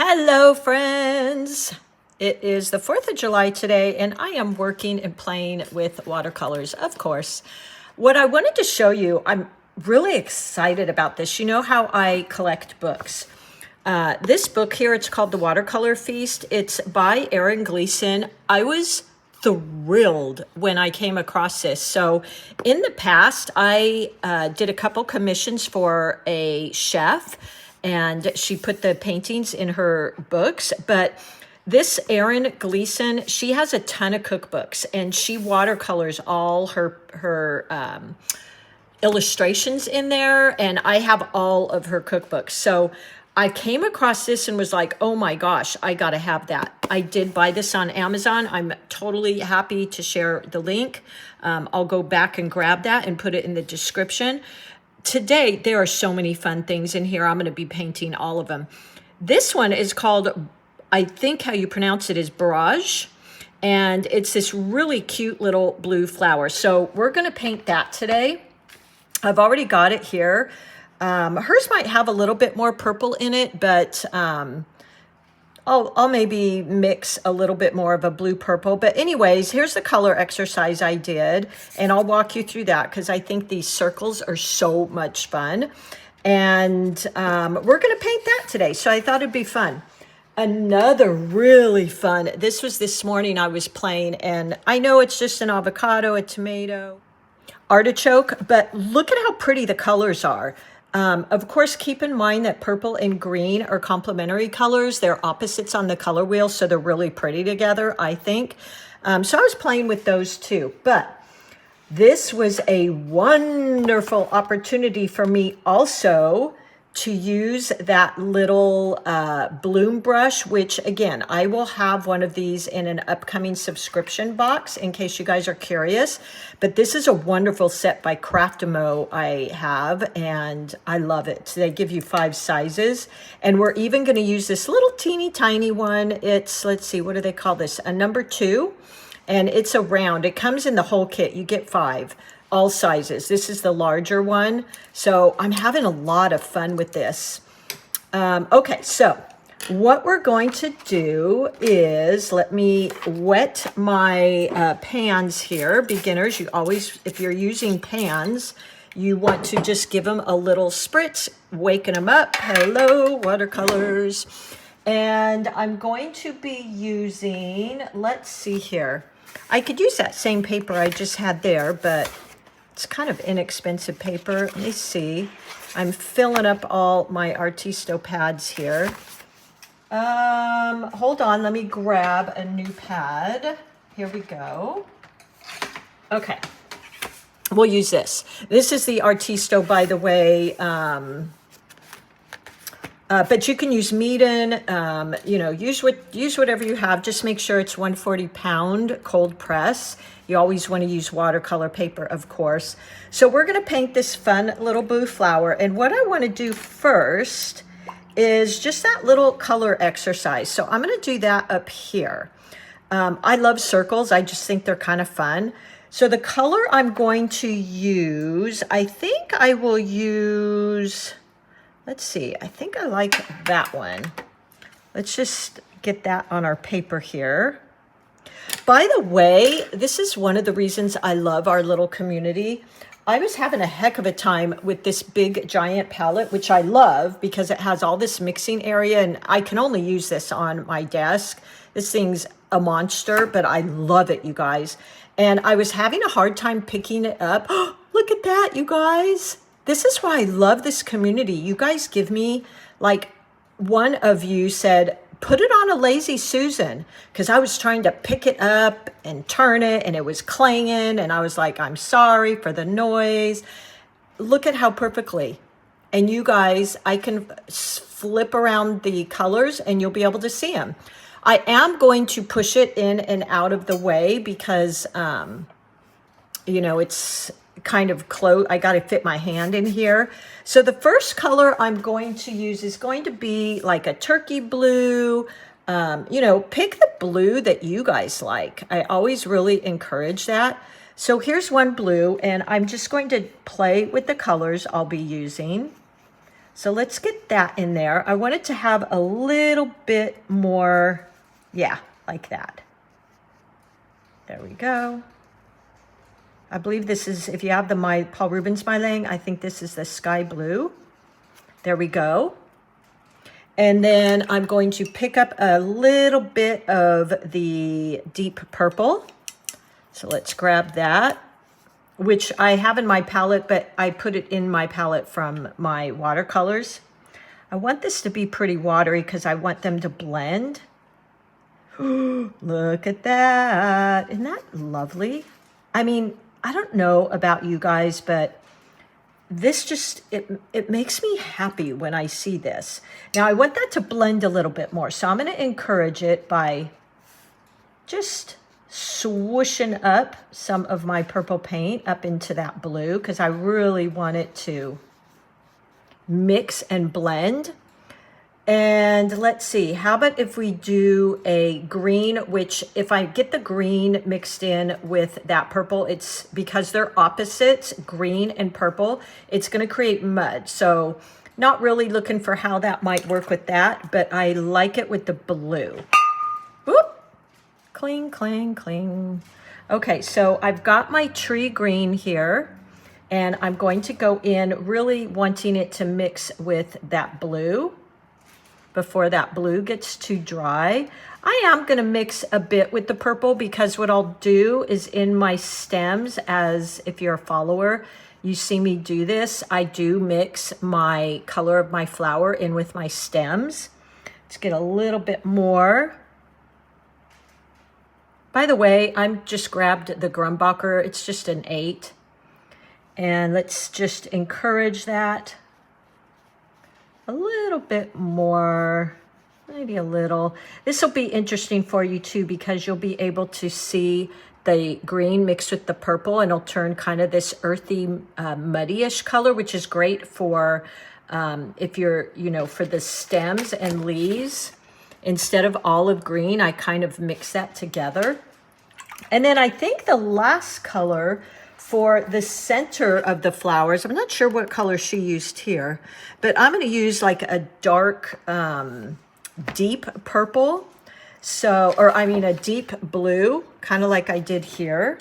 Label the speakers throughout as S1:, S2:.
S1: Hello, friends. It is the 4th of July today, and I am working and playing with watercolors, of course. What I wanted to show you, I'm really excited about this. You know how I collect books. This book here, it's called The Watercolor Feast. It's by Erin Gleason. I was thrilled when I came across this. So in the past, I did a couple commissions for a chef, and she put the paintings in her books. But this Erin Gleason, she has a ton of cookbooks, and she watercolors all her illustrations in there, and I have all of her cookbooks. So I came across this and was like, oh my gosh, I gotta have that. I did buy this on Amazon. I'm totally happy to share the link. I'll go back and grab that and put it in the description. Today, there are so many fun things in here. I'm gonna be painting all of them. This one is called, I think how you pronounce it is Borage. And it's this really cute little blue flower. So we're gonna paint that today. I've already got it here. Hers might have a little bit more purple in it, but I'll maybe mix a little bit more of a blue purple. But anyways, here's the color exercise I did, and I'll walk you through that because I think these circles are so much fun. And we're gonna paint that today, so I thought it'd be fun. Another really fun, this was this morning I was playing, and I know it's just an avocado, a tomato, artichoke, but look at how pretty the colors are. Of course, keep in mind that purple and green are complementary colors. They're opposites on the color wheel, so they're really pretty together, I think. So I was playing with those too, but this was a wonderful opportunity for me also to use that little bloom brush, which again, I will have one of these in an upcoming subscription box in case you guys are curious. But this is a wonderful set by Craftamo I have, and I love it. They give you 5 sizes, and we're even going to use this little teeny tiny one. It's, let's see, what do they call this? A number 2, and it's a round. It comes in the whole kit. You get 5. All sizes. This is the larger one. So I'm having a lot of fun with this. Okay, so what we're going to do is, let me wet my pans here. Beginners, you always, if you're using pans, you want to just give them a little spritz, waking them up. Hello, watercolors. And I'm going to be using, let's see here. I could use that same paper I just had there, but it's kind of inexpensive paper. Let me see. I'm filling up all my Artisto pads here. Hold on, let me grab a new pad. Here we go. Okay, we'll use this. This is the Artisto, by the way. But you can use Meeden, you know, use whatever you have. Just make sure it's 140 pound cold press. You always want to use watercolor paper, of course. So we're going to paint this fun little blue flower. And what I want to do first is just that little color exercise. So I'm going to do that up here. I love circles. I just think they're kind of fun. So the color I'm going to use, I think I will use, let's see, I think I like that one. Let's just get that on our paper here. By the way, this is one of the reasons I love our little community. I was having a heck of a time with this big giant palette, which I love because it has all this mixing area, and I can only use this on my desk. This thing's a monster, but I love it, you guys. And I was having a hard time picking it up. Look at that, you guys. This is why I love this community. You guys give me, like, one of you said, put it on a Lazy Susan, because I was trying to pick it up and turn it, and it was clanging, and I was like, I'm sorry for the noise. Look at how perfectly. And you guys, I can flip around the colors, and you'll be able to see them. I am going to push it in and out of the way because, you know, it's kind of close. I got to fit my hand in here. So the first color I'm going to use is going to be like a turkey blue. You know, pick the blue that you guys like. I always really encourage that. So here's one blue, and I'm just going to play with the colors I'll be using. So let's get that in there. I want it to have a little bit more, yeah, like that. There we go. I believe this is, if you have the Paul Rubens Mylang, I think this is the sky blue. There we go. And then I'm going to pick up a little bit of the deep purple. So let's grab that, which I have in my palette, but I put it in my palette from my watercolors. I want this to be pretty watery because I want them to blend. Look at that. Isn't that lovely? I mean, I don't know about you guys, but this just, it makes me happy when I see this. Now I want that to blend a little bit more. So I'm going to encourage it by just swooshing up some of my purple paint up into that blue because I really want it to mix and blend. And let's see, how about if we do a green, which if I get the green mixed in with that purple, it's because they're opposites, green and purple, it's going to create mud. So not really looking for how that might work with that, but I like it with the blue. Whoop, cling, cling, cling. Okay, so I've got my tree green here, and I'm going to go in really wanting it to mix with that blue. Before that blue gets too dry. I am going to mix a bit with the purple because what I'll do is in my stems, as if you're a follower, you see me do this, I do mix my color of my flower in with my stems. Let's get a little bit more. By the way, I'm just grabbed the Grumbacher. It's just an 8. And let's just encourage that. A little bit more, maybe a little. This will be interesting for you too because you'll be able to see the green mixed with the purple and it'll turn kind of this earthy, muddy-ish color, which is great for if you're, for the stems and leaves. Instead of olive green, I kind of mix that together. And then I think the last color for the center of the flowers, I'm not sure what color she used here, but I'm going to use like a dark, deep purple. So, or I mean a deep blue, kind of like I did here.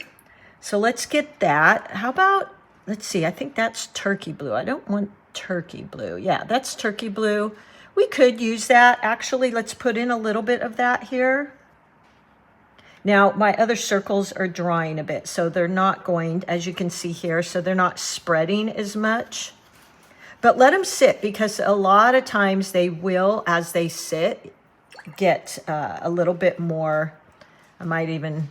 S1: So let's get that. How about, let's see, I think that's turkey blue. I don't want turkey blue. Yeah, that's turkey blue. We could use that. Actually, let's put in a little bit of that here. Now, my other circles are drying a bit, so they're not going, as you can see here, so they're not spreading as much. But let them sit because a lot of times they will, as they sit, get a little bit more. I might even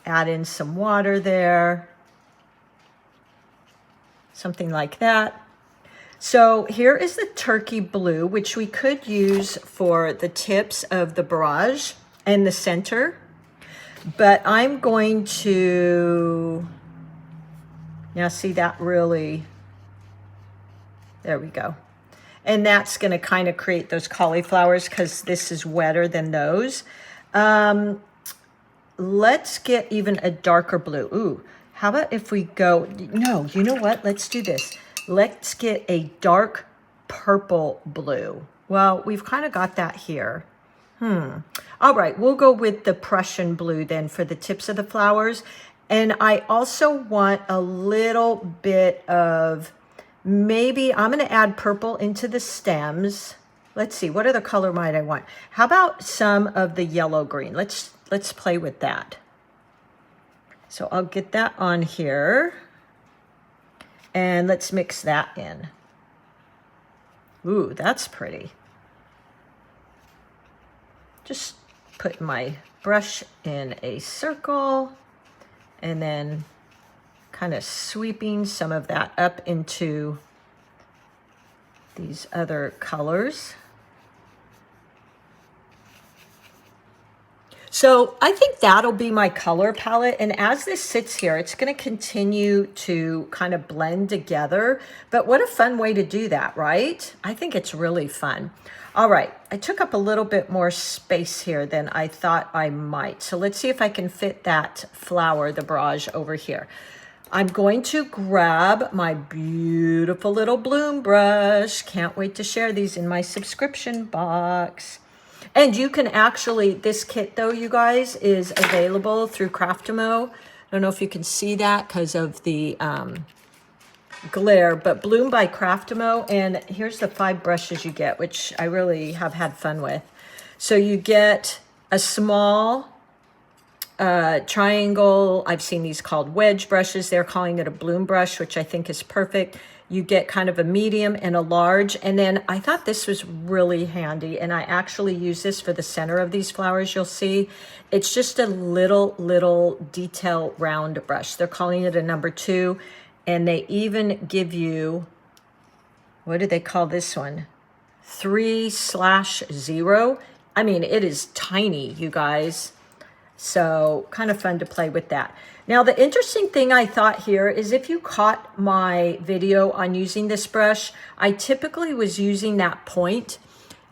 S1: add in some water there. Something like that. So here is the turkey blue, which we could use for the tips of the Borage and the center. But I'm going to, now see that really, there we go. And that's going to kind of create those cauliflowers because this is wetter than those. Let's get even a darker blue. Ooh, how about if we go, no, you know what? Let's do this. Let's get a dark purple blue. Well, we've kind of got that here. All right, we'll go with the Prussian blue then for the tips of the flowers. And I also want a little bit of, maybe I'm going to add purple into the stems. Let's see, what other color might I want? How about some of the yellow green? Let's play with that. So I'll get that on here. And let's mix that in. Ooh, that's pretty. Just put my brush in a circle and then kind of sweeping some of that up into these other colors. So I think that'll be my color palette. And as this sits here, it's going to continue to kind of blend together. But what a fun way to do that, right? I think it's really fun. All right, I took up a little bit more space here than I thought I might. So let's see if I can fit that flower, the Borage, over here. I'm going to grab my beautiful little bloom brush. Can't wait to share these in my subscription box. And you can actually, this kit though, you guys, is available through Craftamo. I don't know if you can see that because of the glare, but Bloom by Craftamo. And here's the 5 brushes you get, which I really have had fun with. So you get a small triangle. I've seen these called wedge brushes. They're calling it a bloom brush, which I think is perfect. You get kind of a medium and a large. And then I thought this was really handy. And I actually use this for the center of these flowers. You'll see it's just a little detail round brush. They're calling it a number 2. And they even give you, what do they call this one? 3/0. I mean, it is tiny, you guys. So kind of fun to play with that. Now, the interesting thing I thought here is if you caught my video on using this brush, I typically was using that point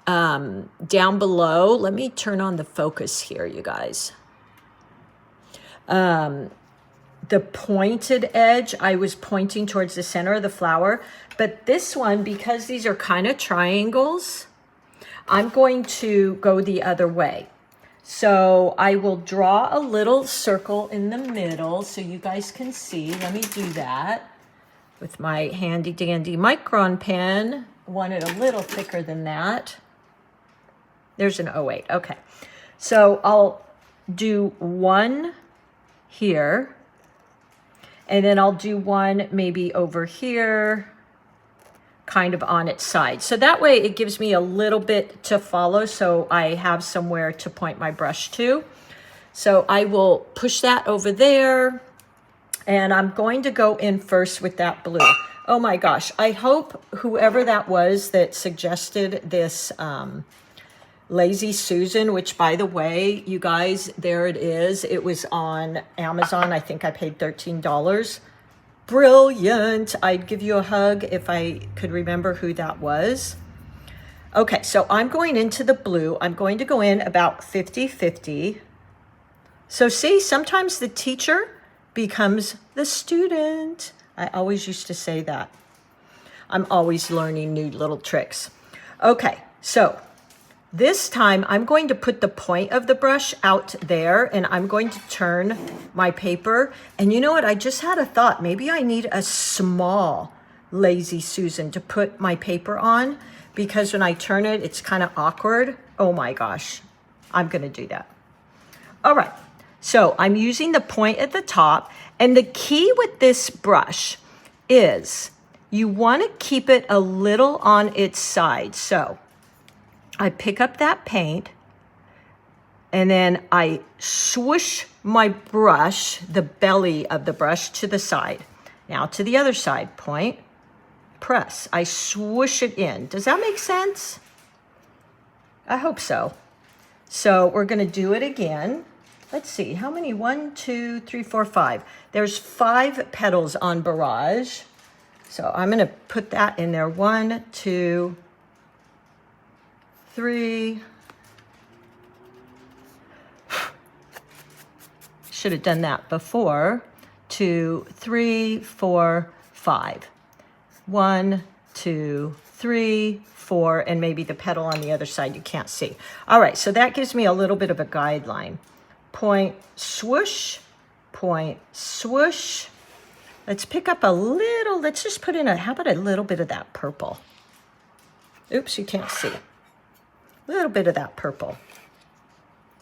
S1: down below. Let me turn on the focus here, you guys. The pointed edge, I was pointing towards the center of the flower. But this one, because these are kind of triangles, I'm going to go the other way. So I will draw a little circle in the middle so you guys can see. Let me do that with my handy dandy Micron pen. Want it a little thicker than that. There's an 08. Okay. So I'll do one here. And then I'll do one maybe over here, kind of on its side. So that way it gives me a little bit to follow so I have somewhere to point my brush to. So I will push that over there and I'm going to go in first with that blue. Oh my gosh, I hope whoever that was that suggested this Lazy Susan, which by the way, you guys, there it is. It was on Amazon. I think I paid $13. Brilliant. I'd give you a hug if I could remember who that was. Okay, so I'm going into the blue. I'm going to go in about 50-50. So see, sometimes the teacher becomes the student. I always used to say that. I'm always learning new little tricks. Okay, so this time I'm going to put the point of the brush out there and I'm going to turn my paper. And you know what? I just had a thought. Maybe I need a small Lazy Susan to put my paper on because when I turn it, it's kind of awkward. Oh my gosh, I'm going to do that. All right. So I'm using the point at the top. And the key with this brush is you want to keep it a little on its side. So I pick up that paint and then I swoosh my brush, the belly of the brush to the side. Now to the other side, point, press. I swoosh it in. Does that make sense? I hope so. So we're going to do it again. Let's see, how many? 1, 2, 3, 4, 5. There's 5 petals on Borage. So I'm going to put that in there. 1, 2, 3. Should have done that before. 2, 3, 4, 5. 1, 2, 3, 4, and maybe the petal on the other side you can't see. All right, so that gives me a little bit of a guideline. Point, swoosh, point, swoosh. Let's pick up a little, let's just put in how about a little bit of that purple? Oops, you can't see. A little bit of that purple.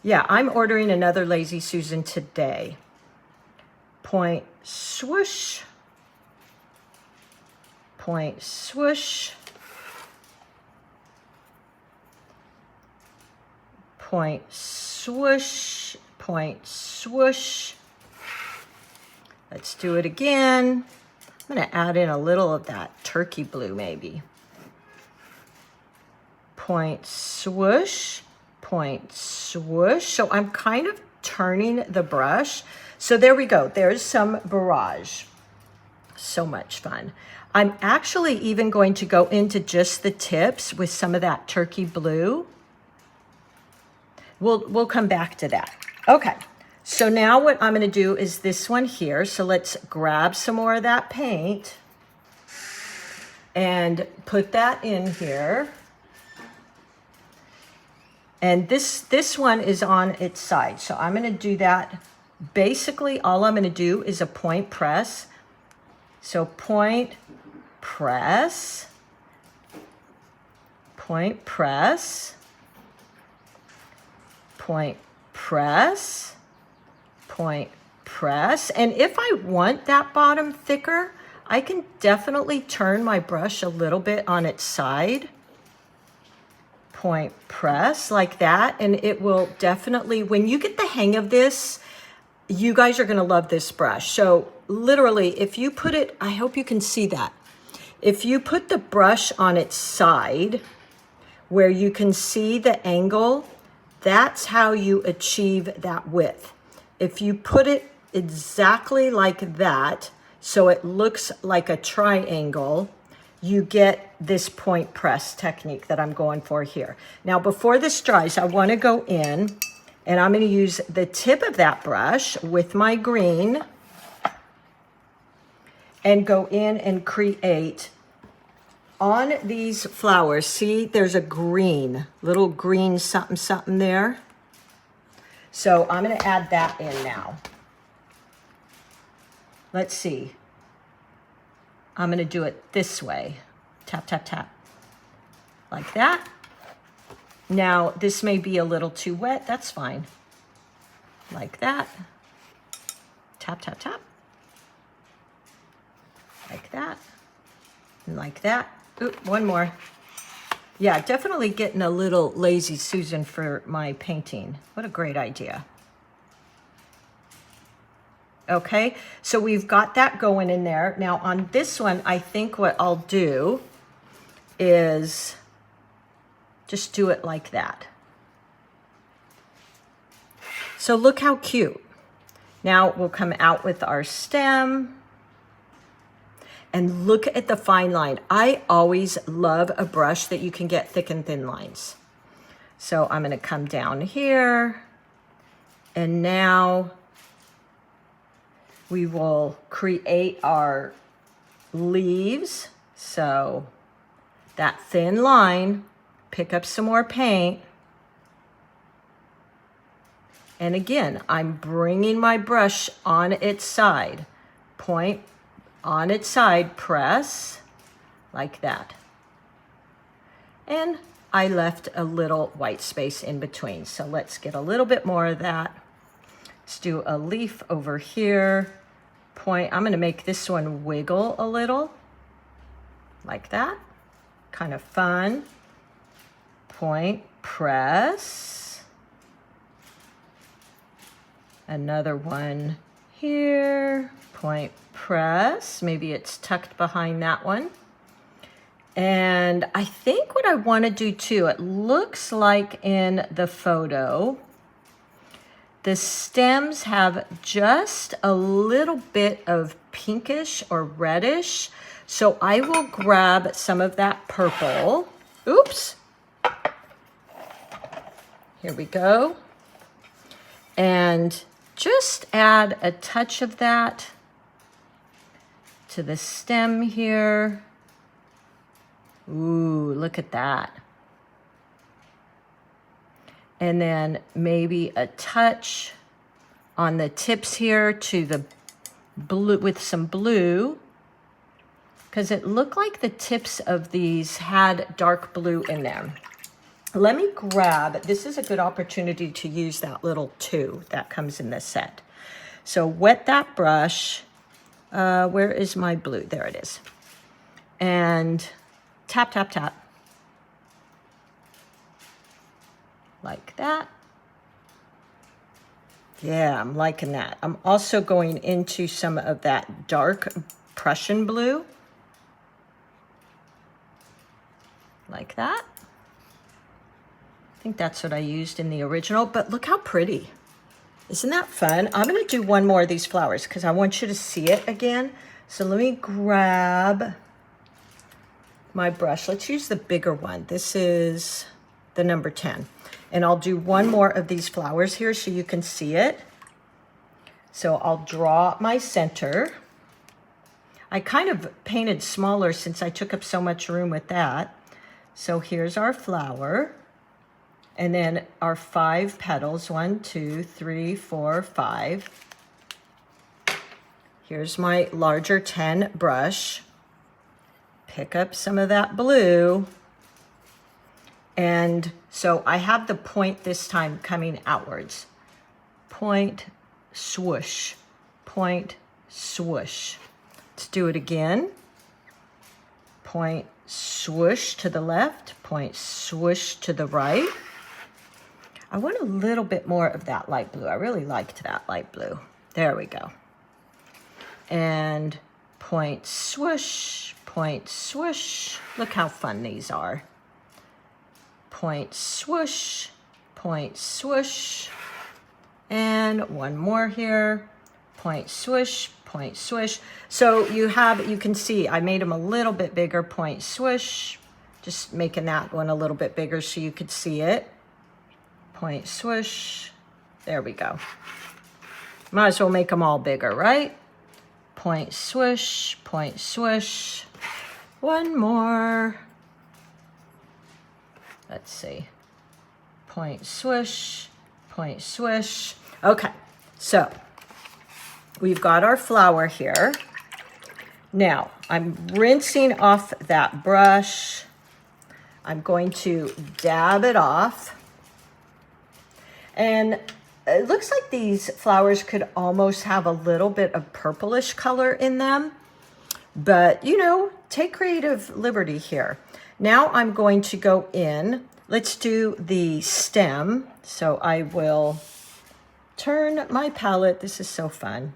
S1: Yeah, I'm ordering another Lazy Susan today. Point, swoosh. Point, swoosh. Point, swoosh. Point, swoosh. Let's do it again. I'm going to add in a little of that turkey blue maybe. Point, swoosh, point, swoosh. So I'm kind of turning the brush. So there we go. There's some Borage. So much fun. I'm actually even going to go into just the tips with some of that turkey blue. We'll come back to that. Okay. So now what I'm gonna do is this one here. So let's grab some more of that paint and put that in here. And this one is on its side. So I'm gonna do that. Basically, all I'm gonna do is a point press. So point, press, point, press, point, press, point, press. And if I want that bottom thicker, I can definitely turn my brush a little bit on its side. Point, press, like that. And it will definitely, when you get the hang of this, you guys are gonna love this brush. So literally, if you put it, I hope you can see that. If you put the brush on its side, where you can see the angle, that's how you achieve that width. If you put it exactly like that, so it looks like a triangle, you get this point press technique that I'm going for here. Now, before this dries, I want to go in and I'm going to use the tip of that brush with my green and go in and create on these flowers. See, there's a green, little green something something there. So I'm going to add that in now. Let's see. I'm going to do it this way. Tap, tap, tap. Like that. Now, this may be a little too wet. That's fine. Like that. Tap, tap, tap. Like that. And like that. Ooh, one more. Yeah, definitely getting a little lazy Susan for my painting. What a great idea. Okay, so we've got that going in there. Now on this one, I think what I'll do is just do it like that. So look how cute. Now we'll come out with our stem. And look at the fine line. I always love a brush that you can get thick and thin lines. So I'm gonna come down here. And now we will create our leaves. So that thin line, pick up some more paint. And again, I'm bringing my brush on its side. Point on its side, press, like that. And I left a little white space in between. So let's get a little bit more of that. Let's do a leaf over here. Point, I'm gonna make this one wiggle a little, like that. Kind of fun. Point, press. Another one here. Point, press. Maybe it's tucked behind that one. And I think what I want to do too, it looks like in the photo, the stems have just a little bit of pinkish or reddish. So I will grab some of that purple. Oops. Here we go. And just add a touch of that to the stem here. Ooh, look at that. And then maybe a touch on the tips here to the blue with some blue, because it looked like the tips of these had dark blue in them. Let me grab, this is a good opportunity to use that little 2 that comes in this set. So wet that brush. Where is my blue? There it is. And tap, tap, tap. Like that. Yeah, I'm liking that. I'm also going into some of that dark Prussian blue. Like that. I think that's what I used in the original, but look how pretty. Isn't that fun? I'm gonna do one more of these flowers because I want you to see it again. So let me grab my brush. Let's use the bigger one. This is the number 10. And I'll do one more of these flowers here so you can see it. So I'll draw my center. I kind of painted smaller since I took up so much room with that. So here's our flower. And then our 5 petals, 1, 2, 3, 4, 5. Here's my larger 10 brush. Pick up some of that blue. And so I have the point this time coming outwards. Point, swoosh, point, swoosh. Let's do it again. Point, swoosh to the left, point, swoosh to the right. I want a little bit more of that light blue. I really liked that light blue. There we go. And point, swoosh, point, swoosh. Look how fun these are. Point, swoosh, point, swoosh. And one more here. Point, swoosh, point, swoosh. So you can see I made them a little bit bigger. Point, swoosh. Just making that one a little bit bigger so you could see it. Point, swoosh. There we go. Might as well make them all bigger, right? Point, swoosh, point, swoosh. One more. Let's see. Point, swoosh, point, swoosh. Okay, so we've got our flower here. Now, I'm rinsing off that brush. I'm going to dab it off. And it looks like these flowers could almost have a little bit of purplish color in them. But, you know, take creative liberty here. Now I'm going to go in. Let's do the stem. So I will turn my palette. This is so fun.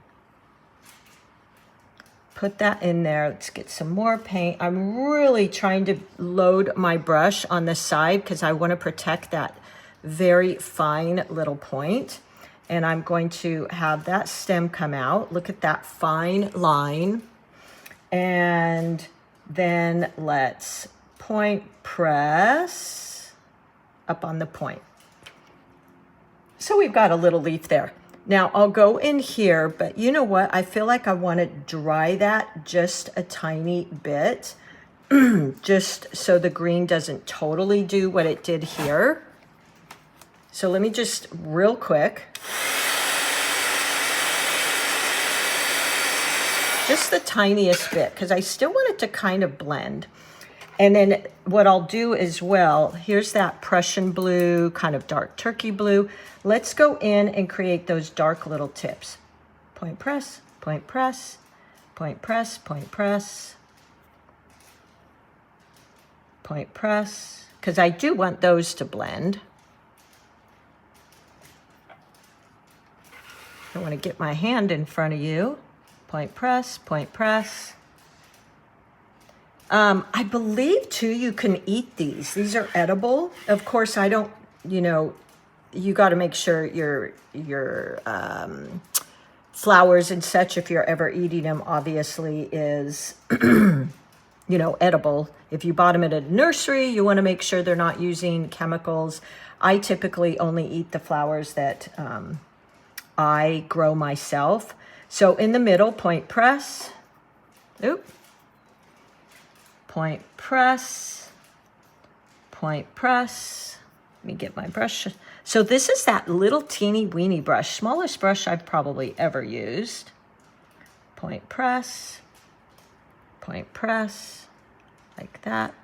S1: Put that in there. Let's get some more paint. I'm really trying to load my brush on the side because I want to protect that very fine little point. And I'm going to have that stem come out. Look at that fine line. And then let's point press up on the point. So we've got a little leaf there. Now I'll go in here, but you know what? I feel like I want to dry that just a tiny bit, just so the green doesn't totally do what it did here. So let me just real quick, just the tiniest bit, because I still want it to kind of blend. And then what I'll do as well, here's that Prussian blue, kind of dark turkey blue. Let's go in and create those dark little tips. Point press, point press, point press, point press, point press, because I do want those to blend. I want to get my hand in front of you. Point press, point press. I believe too you can eat these. These are edible. Of course, I don't, you know, you got to make sure your flowers and such, if you're ever eating them, obviously is, you know, edible. If you bought them at a nursery, you want to make sure they're not using chemicals. I typically only eat the flowers that I grow myself. So in the middle, point press. Oop. Point press. Point press. Let me get my brush. So this is that little teeny weeny brush, smallest brush I've probably ever used. Point press. Point press. Like that.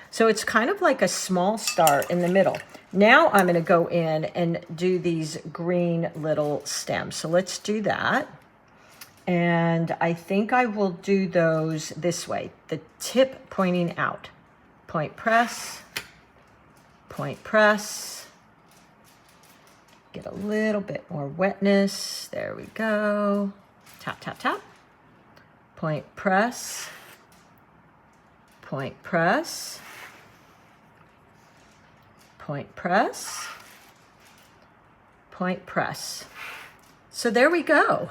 S1: So it's kind of like a small star in the middle. Now I'm going to go in and do these green little stems. So let's do that. And I think I will do those this way. The tip pointing out. Point press. Point press. Get a little bit more wetness. There we go. Tap, tap, tap. Point press. Point press. Point press. Point press. So there we go.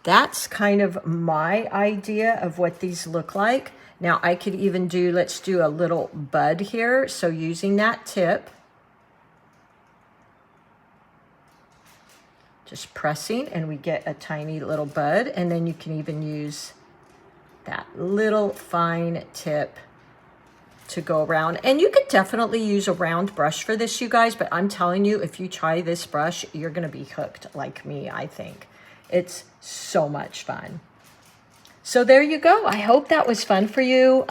S1: That's kind of my idea of what these look like. Now I could even do, let's do a little bud here. So using that tip, Just pressing, and we get a tiny little bud, and then you can even use that little fine tip to go around. And you could definitely use a round brush for this, you guys, but I'm telling you, if you try this brush, you're gonna be hooked like me, I think. It's so much fun. So there you go. I hope that was fun for you.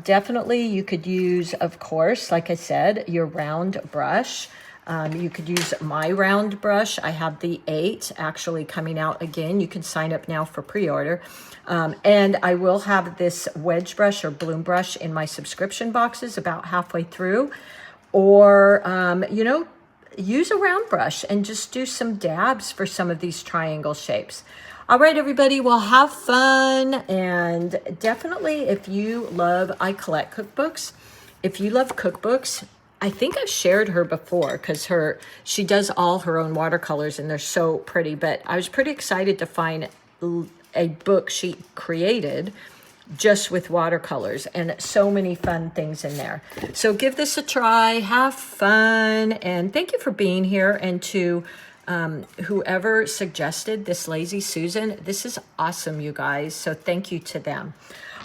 S1: Definitely you could use, of course, like I said, your round brush. You could use my round brush. I have the 8 actually coming out again. You can sign up now for pre-order. And I will have this wedge brush or bloom brush in my subscription boxes about halfway through. Or, you know, use a round brush and just do some dabs for some of these triangle shapes. All right, everybody, well, have fun. And definitely, if you love, I collect cookbooks. If you love cookbooks, I think I've shared her before because she does all her own watercolors and they're so pretty. But I was pretty excited to find a book she created just with watercolors and so many fun things in there. So give this a try, have fun, and thank you for being here. And to whoever suggested this Lazy Susan, this is awesome, you guys. So thank you to them.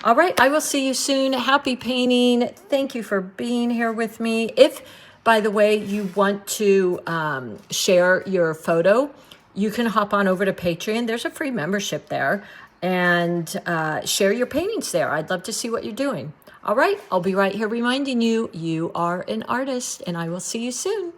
S1: All right, I will see you soon. Happy painting. Thank you for being here with me. If, by the way, you want to share your photo, you can hop on over to Patreon. There's a free membership there, and share your paintings there. I'd love to see what you're doing. All right, I'll be right here reminding you, you are an artist, and I will see you soon.